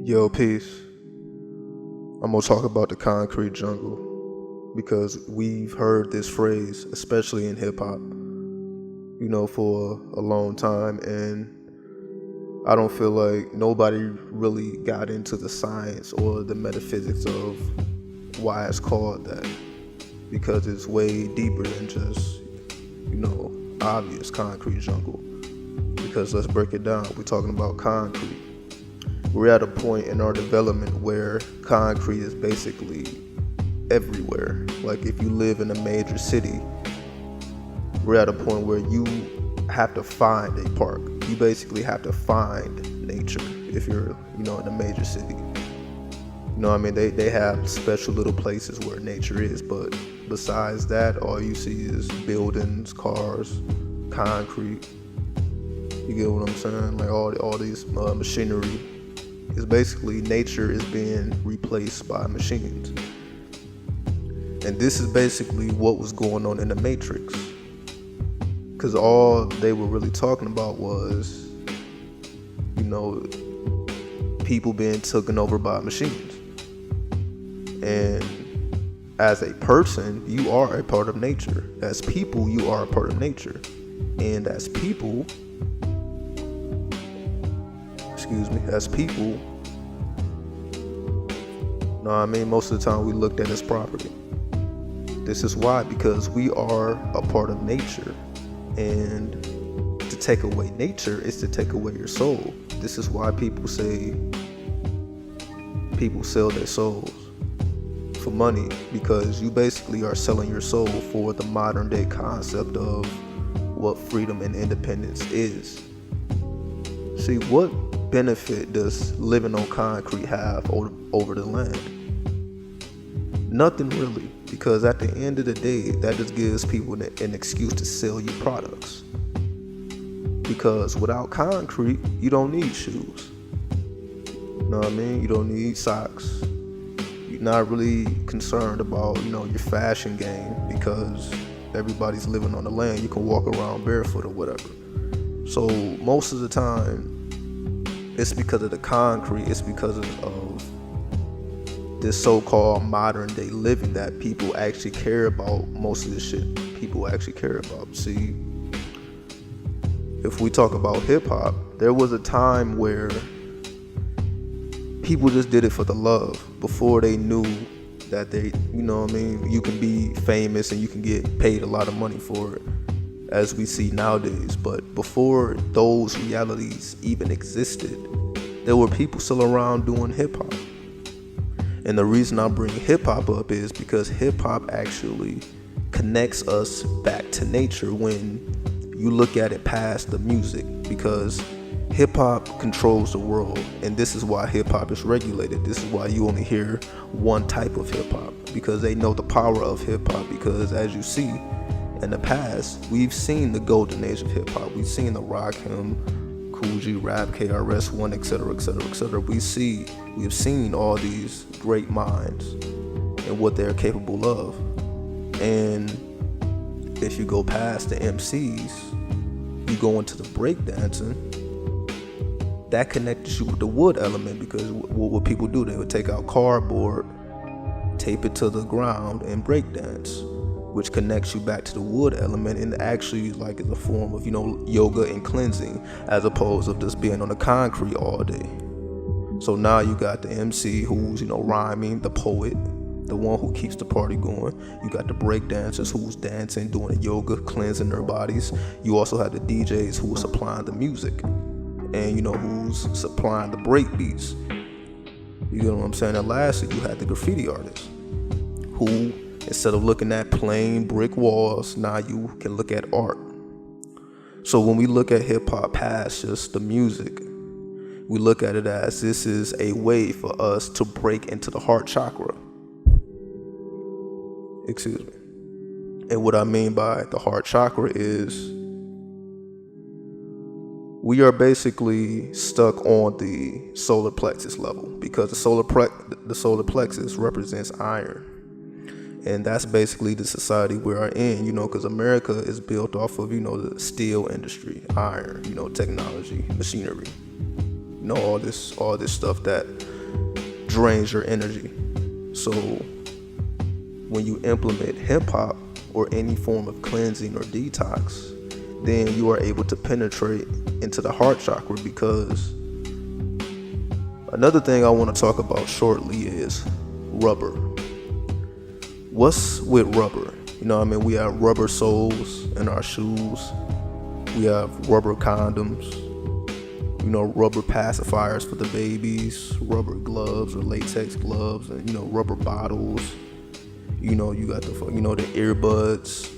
Yo, peace. I'm gonna talk about the concrete jungle because we've heard this phrase, especially in hip hop, for a long time, and I don't feel like nobody really got into the science or the metaphysics of why it's called that, because it's way deeper than just, obvious concrete jungle. Because let's break it down. We're talking about concrete. We're at a point in our development where concrete is basically everywhere. Like if you live in a major city, we're at a point where you have to find a park. You basically have to find nature if you're, in a major city. They have special little places where nature is, but besides that, all you see is buildings, cars, concrete. You get what I'm saying? Like all these machinery. Is basically nature is being replaced by machines. And this is basically what was going on in the Matrix. Because all they were really talking about was, people being taken over by machines. And as a person, you are a part of nature. As people, you are a part of nature. And as people, most of the time we looked at as property. This is why, because we are a part of nature, and to take away nature is to take away your soul. This is why people say people sell their souls for money, because you basically are selling your soul for the modern day concept of what freedom and independence is. See, what benefit does living on concrete have over the land? Nothing really, because at the end of the day, that just gives people an excuse to sell you products. Because without concrete, you don't need shoes. You don't need socks. You're not really concerned about, your fashion game, because everybody's living on the land. You can walk around barefoot or whatever. So most of the time, it's because of the concrete. It's because of this so-called modern day living that people actually care about. Most of the shit people actually care about. See, if we talk about hip-hop, there was a time where people just did it for the love before they knew that you can be famous and you can get paid a lot of money for it, as we see nowadays. But before those realities even existed, there were people still around doing hip-hop. And the reason I bring hip-hop up is because hip-hop actually connects us back to nature when you look at it past the music, because hip-hop controls the world, and this is why hip-hop is regulated. This is why you only hear one type of hip-hop, because they know the power of hip-hop. Because as you see, in the past, we've seen the golden age of hip-hop. We've seen the Rakim, Cool G Rap, KRS-One, etc., etc., etc. We've seen all these great minds and what they're capable of. And if you go past the MCs, you go into the breakdancing. That connects you with the wood element, because what would people do? They would take out cardboard, tape it to the ground, and breakdance, which connects you back to the wood element, and actually like is a form of, yoga and cleansing, as opposed to just being on the concrete all day. So now you got the MC who's, rhyming, the poet, the one who keeps the party going. You got the break dancers who's dancing, doing yoga, cleansing their bodies. You also have the DJs who are supplying the music, and who's supplying the break beats. You get what I'm saying? And lastly, you had the graffiti artists who, instead of looking at plain brick walls, now you can look at art. So when we look at hip-hop past just the music, we look at it as this is a way for us to break into the heart chakra. Excuse me. And what I mean by the heart chakra is we are basically stuck on the solar plexus level, because the solar plexus represents iron. And that's basically the society we are in, because America is built off of, the steel industry, iron, technology, machinery, all this stuff that drains your energy. So when you implement hip hop or any form of cleansing or detox, then you are able to penetrate into the heart chakra. Because another thing I want to talk about shortly is rubber. What's with rubber? You know what I mean? We have rubber soles in our shoes. We have rubber condoms, you know, rubber pacifiers for the babies, rubber gloves or latex gloves, and, you know, rubber bottles. You know, you got the earbuds.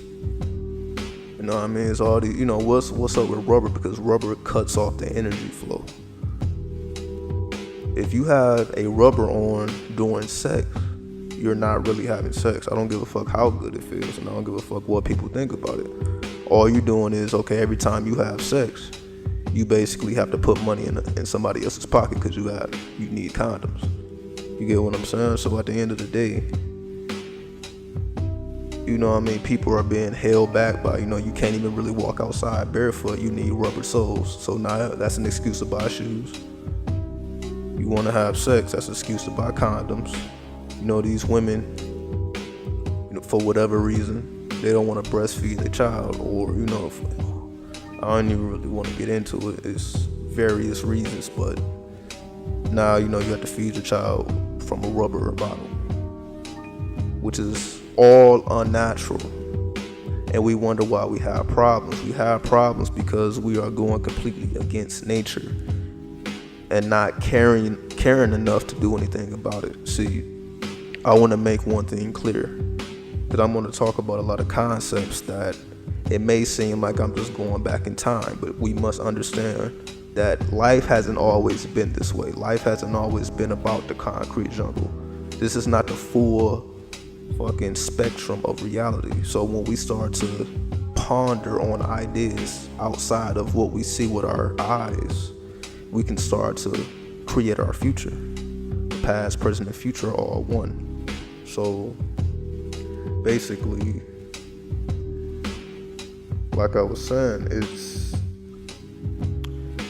You know what I mean? It's all these, you know, what's up with rubber? Because rubber cuts off the energy flow. If you have a rubber on during sex, you're not really having sex. I don't give a fuck how good it feels, and I don't give a fuck what people think about it. All you're doing is, okay, every time you have sex, you basically have to put money in somebody else's pocket because you need condoms. You get what I'm saying? So at the end of the day, you know what I mean, people are being held back by, you know, you can't even really walk outside barefoot. You need rubber soles. So now that's an excuse to buy shoes. You want to have sex, that's an excuse to buy condoms. You know, these women, you know, for whatever reason, they don't want to breastfeed their child, or, you know, I don't even really want to get into it. It's various reasons, but now, you know, you have to feed your child from a rubber bottle, which is all unnatural. And we wonder why we have problems. We have problems because we are going completely against nature and not caring enough to do anything about it. See, I want to make one thing clear, that I'm going to talk about a lot of concepts that it may seem like I'm just going back in time, but we must understand that life hasn't always been this way. Life hasn't always been about the concrete jungle. This is not the full fucking spectrum of reality. So when we start to ponder on ideas outside of what we see with our eyes, we can start to create our future. The past, present, and future are all one. So basically, like I was saying,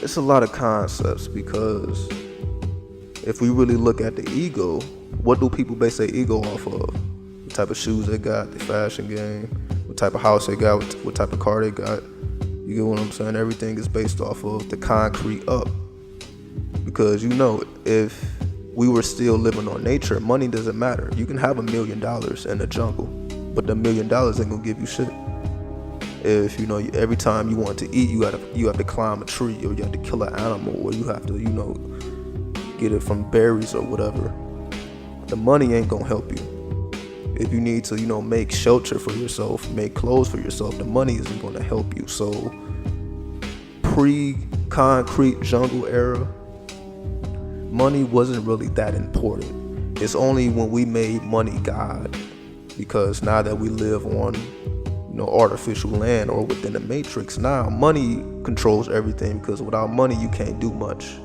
it's a lot of concepts, because if we really look at the ego, what do people base their ego off of? What type of shoes they got, the fashion game, what type of house they got, what type of car they got. You get what I'm saying? Everything is based off of the concrete up. Because, you know, if we were still living on nature, money doesn't matter. You can have $1 million in the jungle, but the $1 million ain't gonna give you shit. If, you know, every time you want to eat, you have to climb a tree, or you have to kill an animal, or you have to, you know, get it from berries or whatever. The money ain't gonna help you. If you need to, you know, make shelter for yourself, make clothes for yourself, the money isn't gonna help you. So pre-concrete jungle era, money wasn't really that important. It's only when we made money God, because now that we live on, you know, artificial land or within the matrix, now money controls everything, because without money you can't do much,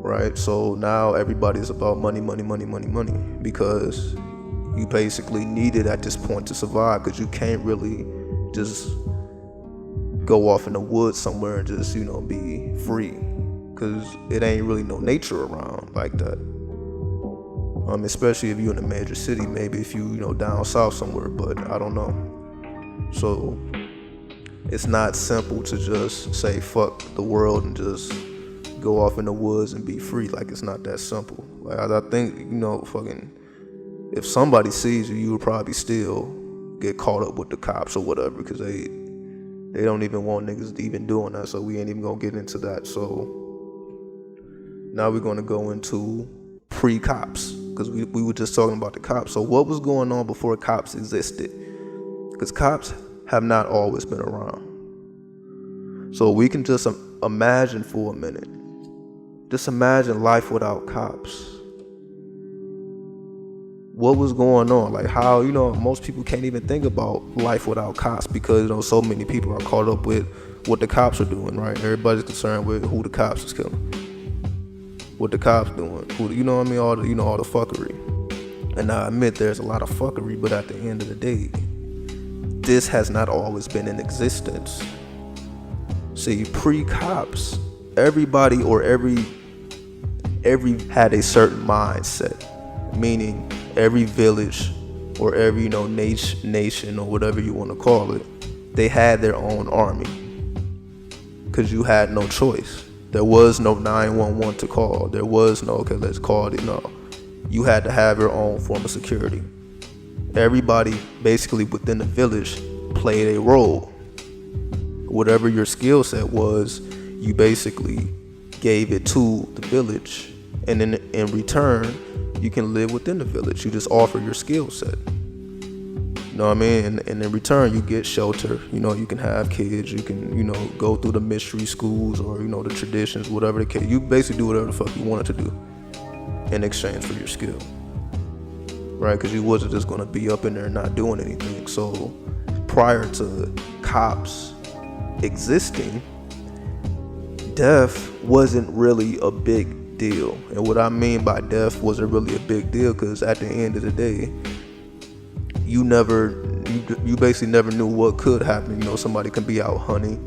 right? So now everybody's about money, because you basically need it at this point to survive, because you can't really just go off in the woods somewhere and just, you know, be free, because it ain't really no nature around like that. Especially if you're in a major city, maybe if you know, down south somewhere, but I don't know. So it's not simple to just say fuck the world and just go off in the woods and be free. Like, it's not that simple. Like, I think, you know, fucking, if somebody sees you, you would probably still get caught up with the cops or whatever, because they don't even want niggas even doing that. So we ain't even gonna get into that. So now we're gonna go into pre-cops, because we were just talking about the cops. So what was going on before cops existed? Because cops have not always been around. So we can just imagine for a minute. Just imagine life without cops. What was going on? Like, how, you know, most people can't even think about life without cops, because, you know, so many people are caught up with what the cops are doing, right? Everybody's concerned with who the cops is killing, what the cops doing, who, you know what I mean, all the fuckery. And I admit there's a lot of fuckery, but at the end of the day, this has not always been in existence. See, pre-cops, everybody, or every every had a certain mindset, meaning every village or every nation or whatever you want to call it, they had their own army, because you had no choice. There was no 911 to call. There was no, okay, let's call it. No, you had to have your own form of security. Everybody basically within the village played a role. Whatever your skill set was, you basically gave it to the village, and in return, you can live within the village. You just offer your skill set. You know what I mean? And in return, you get shelter. You can have kids. You can, go through the mystery schools or, the traditions, whatever the case. You basically do whatever the fuck you wanted to do in exchange for your skill. Right? Because you wasn't just going to be up in there and not doing anything. So prior to cops existing, death wasn't really a big deal. And what I mean by death wasn't really a big deal, because at the end of the day, you basically never knew what could happen. Somebody can be out hunting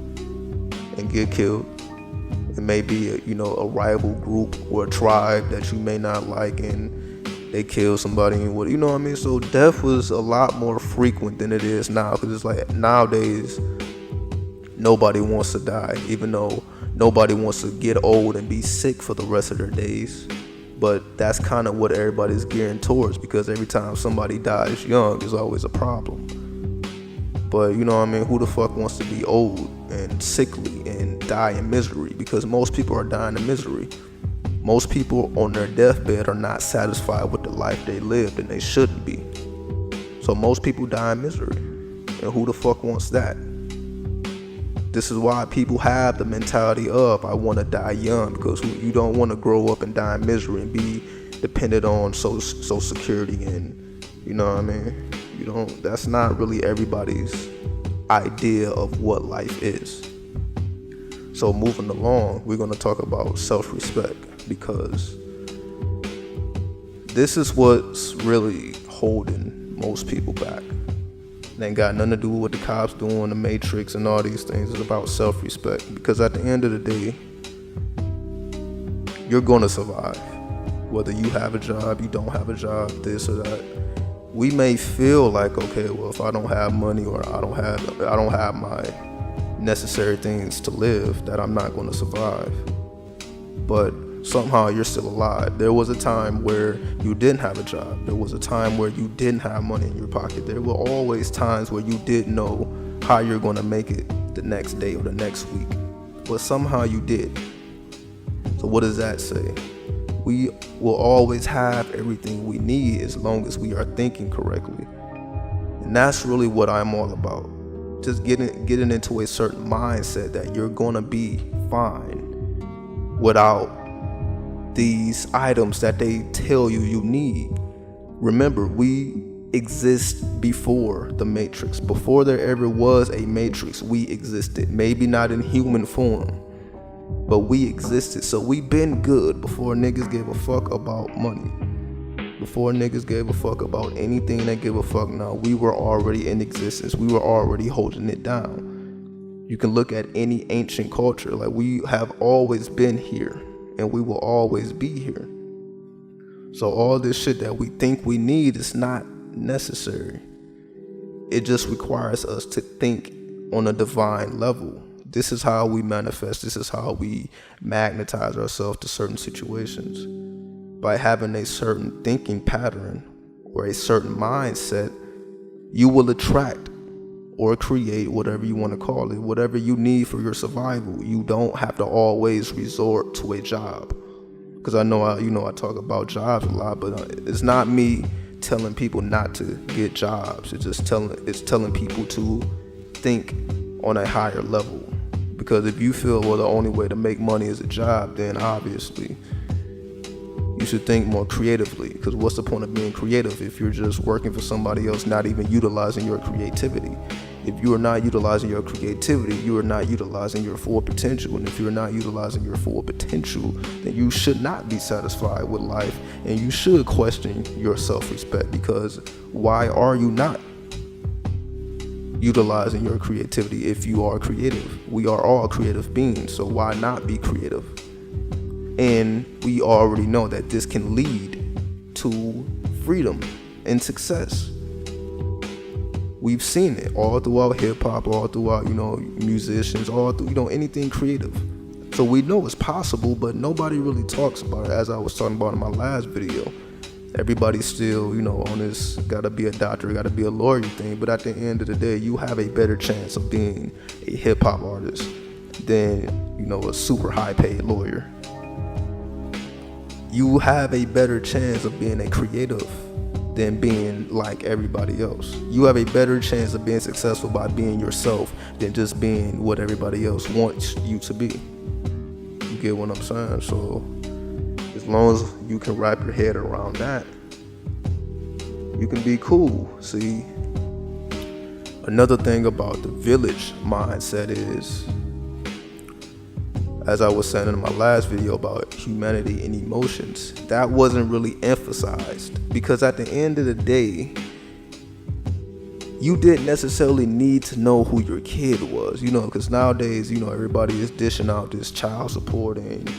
and get killed. It may be a rival group or a tribe that you may not like, and they kill somebody, and what, what I mean? So death was a lot more frequent than it is now, because it's like nowadays nobody wants to die, even though nobody wants to get old and be sick for the rest of their days. But that's kind of what everybody's gearing towards, because every time somebody dies young, there's always a problem. But who the fuck wants to be old and sickly and die in misery? Because most people are dying in misery. Most people on their deathbed are not satisfied with the life they lived, and they shouldn't be. So most people die in misery, and who the fuck wants that? This is why people have the mentality of, I want to die young, because you don't want to grow up and die in misery and be dependent on social security, and that's not really everybody's idea of what life is. So moving along, we're going to talk about self-respect, because this is what's really holding most people back. It ain't got nothing to do with what the cops doing, the Matrix, and all these things. It's about self-respect, because at the end of the day, you're gonna survive. Whether you have a job, you don't have a job, this or that. We may feel like, okay, well, if I don't have money, or I don't have my necessary things to live, that I'm not gonna survive. But somehow you're still alive. There was a time where you didn't have a job. There was a time where you didn't have money in your pocket. There were always times where you didn't know how you're going to make it the next day or the next week. But somehow you did. So what does that say? We will always have everything we need as long as we are thinking correctly. And that's really what I'm all about. Just getting into a certain mindset that you're going to be fine without these items that they tell you need. Remember, we exist before the Matrix. Before there ever was a Matrix, we existed. Maybe not in human form, but we existed. So we been good before niggas gave a fuck about money. Before niggas gave a fuck about anything they give a fuck now, we were already in existence. We were already holding it down. You can look at any ancient culture. Like, we have always been here, and we will always be here. So all this shit that we think we need is not necessary. It just requires us to think on a divine level. This is how we manifest. This is how we magnetize ourselves to certain situations. By having a certain thinking pattern or a certain mindset, you will attract or create whatever you want to call it, whatever you need for your survival. You don't have to always resort to a job. Because I know I talk about jobs a lot, but it's not me telling people not to get jobs. It's just telling people to think on a higher level. Because if you feel, well, the only way to make money is a job, then obviously you should think more creatively. Because what's the point of being creative if you're just working for somebody else, not even utilizing your creativity? If you are not utilizing your creativity, you are not utilizing your full potential. And if you're not utilizing your full potential, then you should not be satisfied with life. And you should question your self-respect, because why are you not utilizing your creativity if you are creative? We are all creative beings, so why not be creative? And we already know that this can lead to freedom and success. We've seen it all throughout hip-hop, all throughout, musicians, all through, anything creative. So we know it's possible, but nobody really talks about it. As I was talking about in my last video, everybody's still, on this gotta be a doctor, gotta be a lawyer thing. But at the end of the day, you have a better chance of being a hip-hop artist than, a super high-paid lawyer. You have a better chance of being a creative than being like everybody else. You have a better chance of being successful by being yourself than just being what everybody else wants you to be. You get what I'm saying? So as long as you can wrap your head around that, you can be cool. See, another thing about the village mindset is, as I was saying in my last video about humanity and emotions, that wasn't really emphasized, because at the end of the day, you didn't necessarily need to know who your kid was, because nowadays, everybody is dishing out this child support, and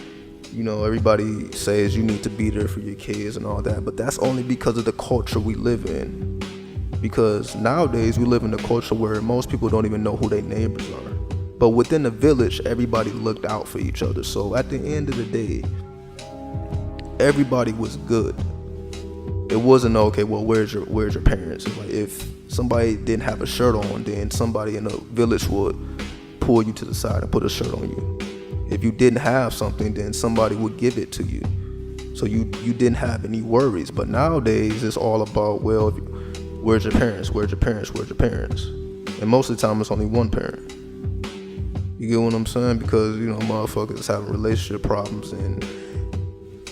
everybody says you need to be there for your kids and all that, but that's only because of the culture we live in. Because nowadays we live in a culture where most people don't even know who their neighbors are. But within the village, everybody looked out for each other. So at the end of the day, everybody was good. It wasn't okay, well, where's your parents? Like, if somebody didn't have a shirt on, then somebody in the village would pull you to the side and put a shirt on you. If you didn't have something, then somebody would give it to you. So you didn't have any worries. But nowadays, it's all about, well, where's your parents? Where's your parents? Where's your parents? And most of the time, it's only one parent. You get what I'm saying? Because, motherfuckers having relationship problems, and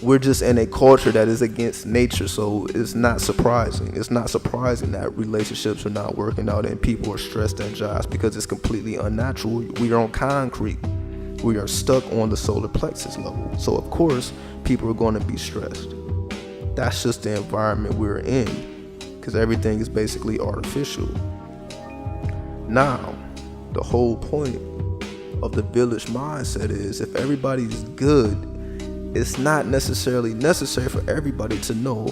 we're just in a culture that is against nature. So it's not surprising. It's not surprising that relationships are not working out and people are stressed at jobs, because it's completely unnatural. We are on concrete. We are stuck on the solar plexus level. So of course, people are going to be stressed. That's just the environment we're in, because everything is basically artificial. Now, the whole point of the village mindset is, if everybody's good, it's not necessarily necessary for everybody to know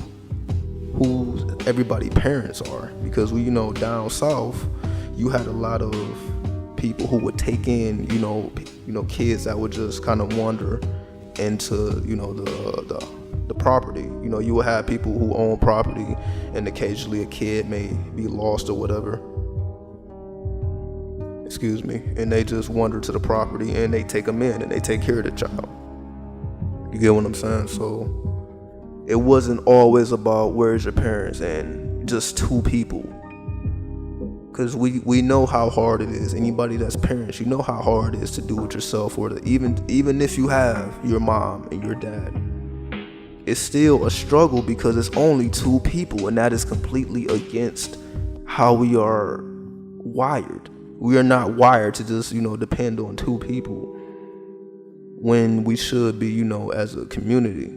who everybody's parents are, because we down south you had a lot of people who would take in kids that would just kind of wander into the property. You would have people who own property, and occasionally a kid may be lost or whatever, and they just wander to the property and they take them in and they take care of the child. You get what I'm saying? So it wasn't always about where's your parents and just two people, because we know how hard it is. Anybody that's parents, you know how hard it is to do it yourself, or even if you have your mom and your dad, it's still a struggle, because it's only two people, and that is completely against how we are wired. We are not wired to just, depend on two people, when we should be, as a community,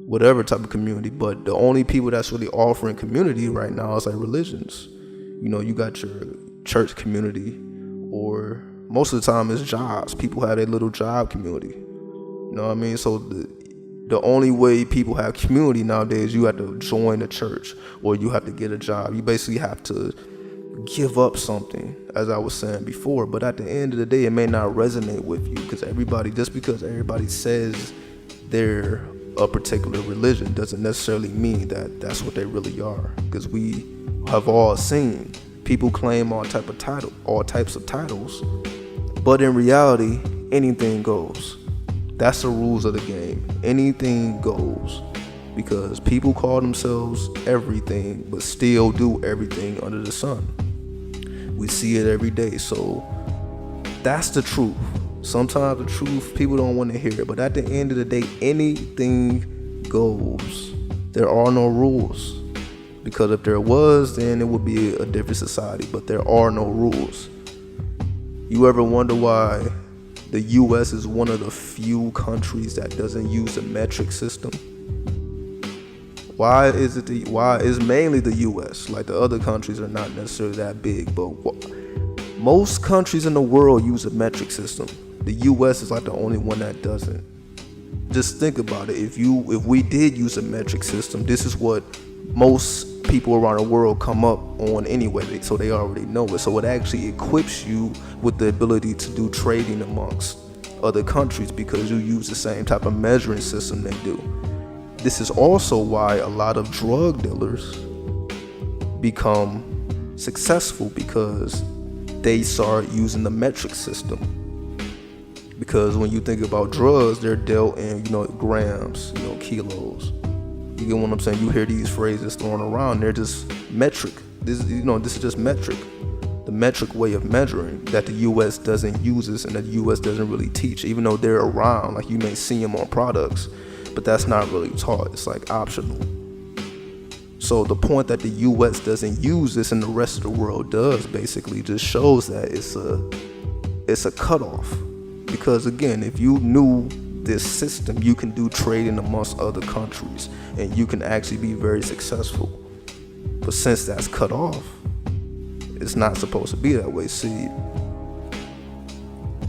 whatever type of community. But the only people that's really offering community right now is like religions. You got your church community, or most of the time it's jobs. People have their little job community. You know what I mean? So the only way people have community nowadays, you have to join a church, or you have to get a job. You basically have to give up something, as I was saying before. But at the end of the day, it may not resonate with you, because because everybody says they're a particular religion doesn't necessarily mean that that's what they really are. Because we have all seen people claim all types of titles, but in reality, anything goes. That's the rules of the game. Anything goes, because people call themselves everything but still do everything under the sun. We see it every day. So that's the truth. Sometimes the truth, people don't want to hear it, but at the end of the day, anything goes. There are no rules, because if there was, then it would be a different society. But there are no rules. You ever wonder why the US is one of the few countries that doesn't use the metric system? Why is mainly the US? Like, the other countries are not necessarily that big, but most countries in the world use a metric system. The US is like the only one that doesn't. just think about it. If we did use a metric system, this is what most people around the world come up on anyway, so they already know it. So it actually equips you with the ability to do trading amongst other countries because you use the same type of measuring system they do. This is also why a lot of drug dealers become successful, because they start using the metric system. Because when you think about drugs, they're dealt in, grams, kilos. You get what I'm saying? You hear these phrases thrown around, they're just metric. This is just metric. The metric way of measuring that the US doesn't use this, and that the US doesn't really teach, even though they're around. Like, you may see them on products, but that's not really taught. It's like optional. So the point that the US doesn't use this and the rest of the world does basically just shows that it's a cutoff. Because again, if you knew this system, you can do trading amongst other countries and you can actually be very successful. But since that's cut off, it's not supposed to be that way. See,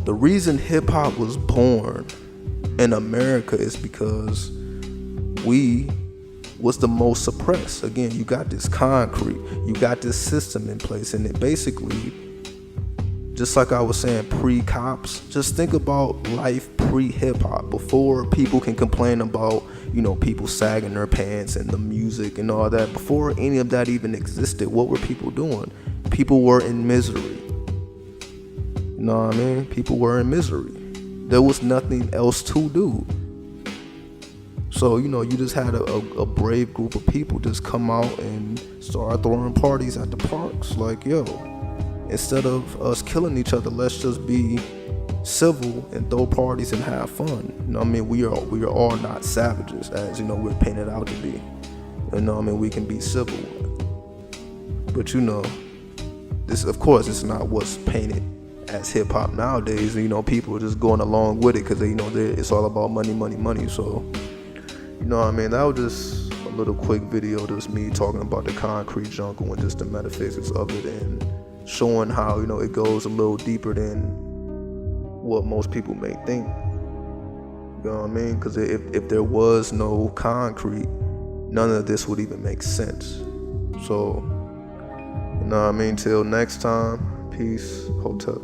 the reason hip hop was born in America is because we was the most suppressed. Again, you got this concrete, you got this system in place, and it basically, just like I was saying, pre-cops, just think about life pre-hip-hop, before people can complain about, people sagging their pants and the music and all that. Before any of that even existed, what were people doing? People were in misery. You know what I mean? People were in misery. There was nothing else to do. So, you just had a brave group of people just come out and start throwing parties at the parks. Like, yo, instead of us killing each other, let's just be civil and throw parties and have fun. We are all not savages, as we're painted out to be. We can be civil. But this, of course, it's not what's painted as hip hop nowadays. People are just going along with it because it's all about money. So, that was just a little quick video, just me talking about the concrete jungle and just the metaphysics of it, and showing how it goes a little deeper than what most people may think. You know what I mean? Because if there was no concrete, none of this would even make sense. So, till next time, peace, hotel.